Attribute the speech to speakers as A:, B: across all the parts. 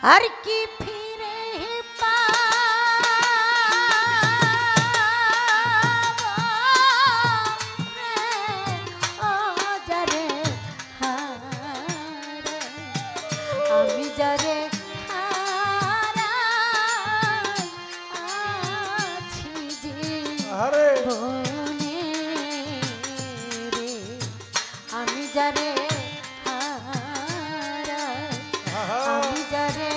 A: আর কি ফিরে আমি যারে আছি জীবনে রে আমি যারে আমি যারে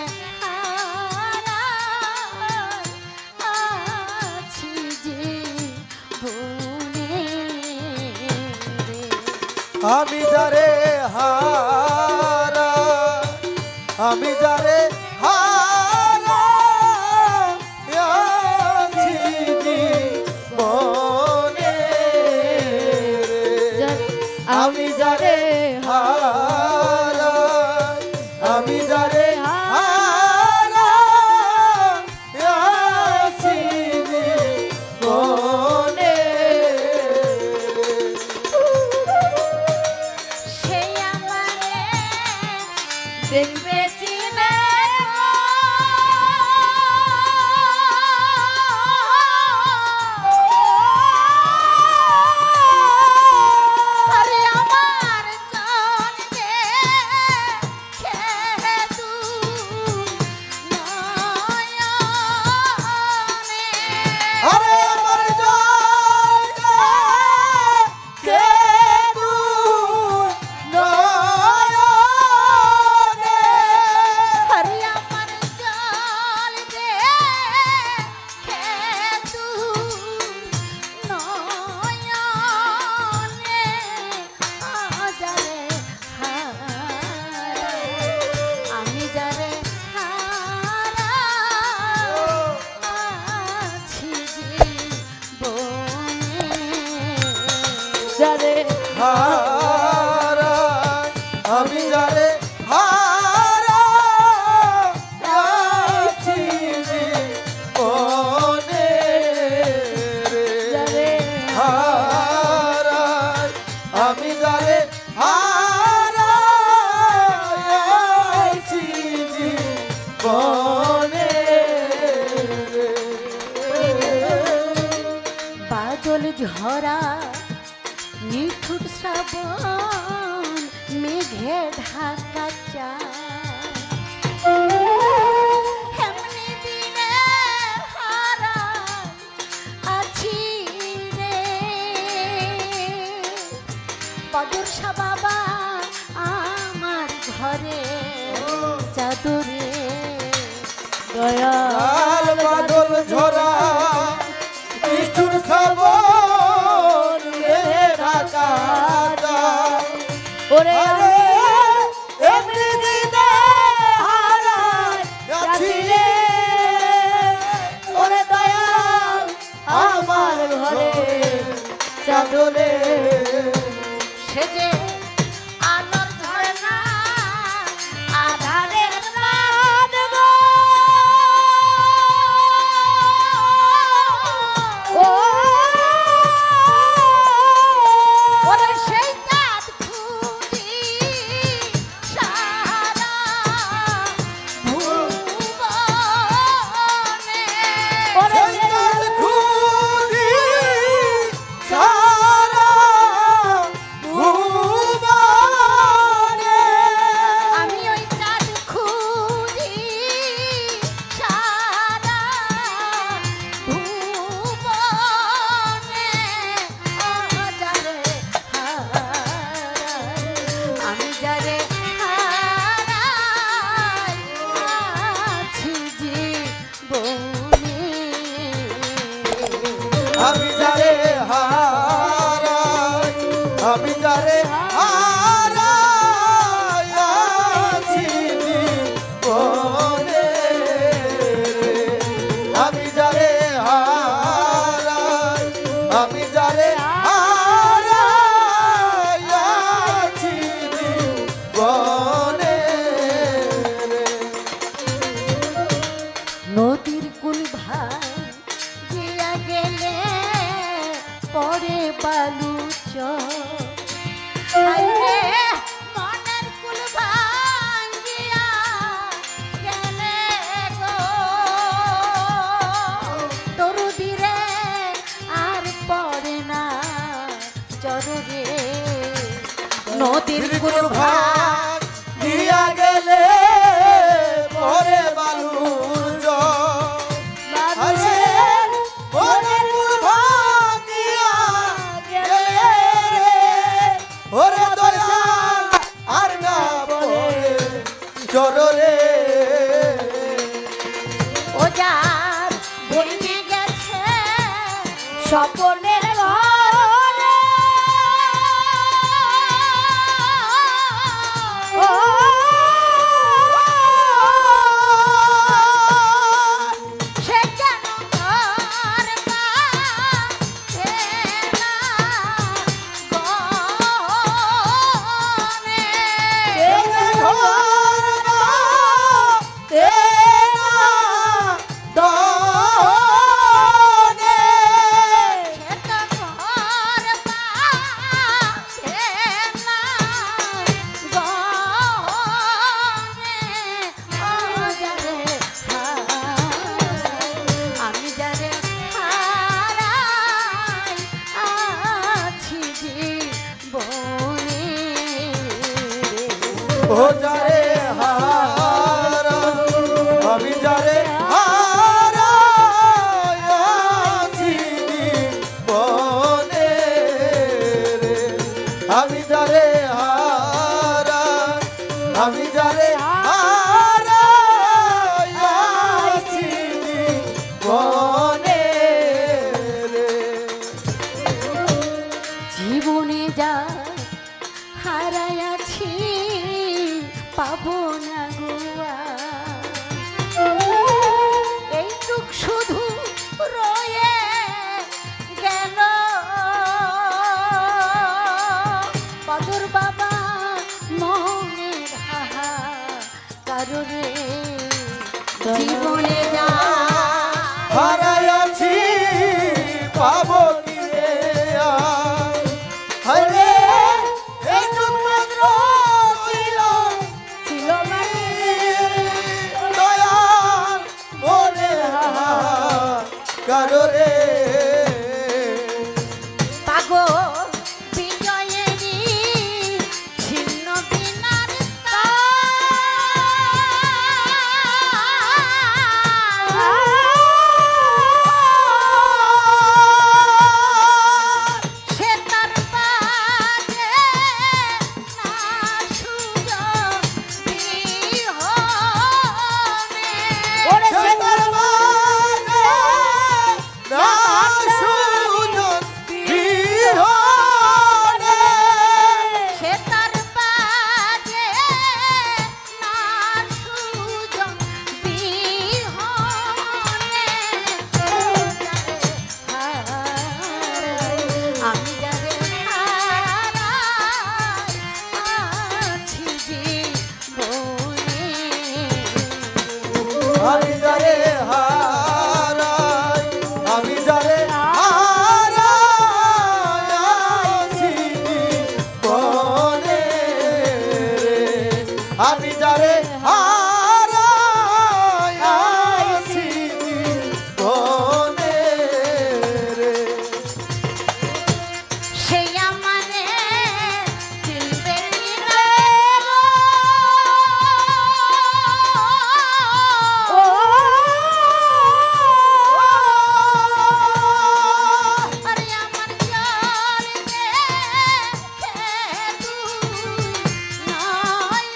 A: আছি জীবনে রে
B: আমি যারে হারা আমি যারে হারা আছি জীবনে রে আমি যারে হারা আমি যারে হারা আছি জীবনে
A: সেই আমারে দেখবে চিনে আরে আমার জান দেখে তুই নয়নে
B: আরে আমার জান কে তুই নয়নে
A: আরে আমার জান দেখে তুই নয়নে আজারে হারা আমি যারে হারা আছি জীবনে যারে
B: হারা আমি যারে হারা আছি জীবনে রে
A: যারে
B: হারা আমি যারে হারা আছি জীবনে রে
A: বাদল ঝরা নিঠুর শ্রাবণ মেঘে ঢাকা চাঁদ এমনি দিনে হারা আছি রে বদরশা বাবা আমার ঘরে চাদরে দয়া
B: লাল বাদল ঝরা নিষ্ঠুর শ্রাবণ মেঘে ঢাকা চাঁদ।
A: ওরে
B: আরে এমনি দিনে হারায় আছি রে। ওরে দয়াল আমার ঘরে চাদরে
A: সে যে আলোর ধরে না আধারের রাত গো ও ওরে সেই চাঁদ খুঁজি সারা ভুবনে ওরে
B: সেই চাঁদ খুঁজি সারা ভুবনে।
A: আমি ওই চাঁদ খুঁজি সারা ভুবনে যারে হারাই আমি যারে হারাই আছি জীবনে
B: আমি যারে হারাই আমি যারে হারাই আছি জীবনে রে। আমি যারে হারাই আমি যারে হারাই আছি
A: নদীর
B: বিকুল
A: কুল
B: ভাগ দিয়া গেলে পরে বালুর জল আরে মনের কুল ভাগ দিয়া গেলে ওরে দয়া আর না পড়ে জররে
A: ও যার ভেঙে গেছে স্বপ্নের ঘরে ও সে কেন ঘর পাচ্ছে না গনে
B: ও যারে হারা আমি যারে হারা আছি বনে রে আমি যারে হারা আমি যারে হারা আছি বনে রে
A: জীবনে যা হারায়াছি পাবো না গোয়া এইটুক শুধু রয়ে গেল বদর বাবা মনের হাহা কারণে জীবনে যা
B: হারায়াছি পাবো কি রে হরে এইটুক মাত্র ছিল
A: ছিল মানে
B: দয়াল বলে কারোরে
A: পাগল বিজয়েরই ছিন্ন বিনার সে তার বাজে না সুযোগ বিহনে
B: সে তার মানে না সুজন বিহনে
A: সে তার বাজে না সুজন বিহনে আমি যারে আছি জীবনে
B: আমি যারে হারাই আমি যারে হারাই আছি বনে রে আমি যারে হারাই আছি বনে রে
A: সে আমারে চিনবে আরে আমার জল দেখে তুই নয়নে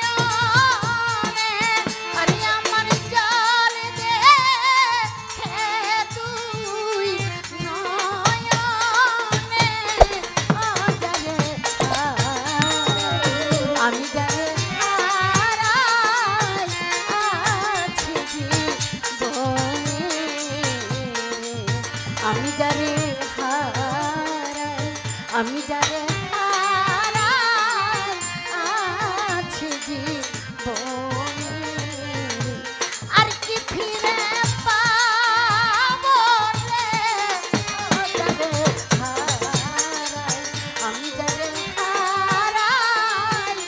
A: আরে আমার জল দেখে তুই নয়নে আমি যারে হারাই আছি জীবনে আমি যারে হারাই আমি যারে হারাই আছি জীবনে আর কি ফিরে পাবো রে ও যারে হারাই আমি যারে হারাই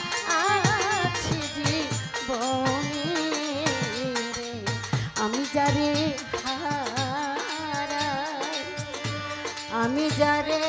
A: আছি জীবনে আমি যারে হারাই আমি যারে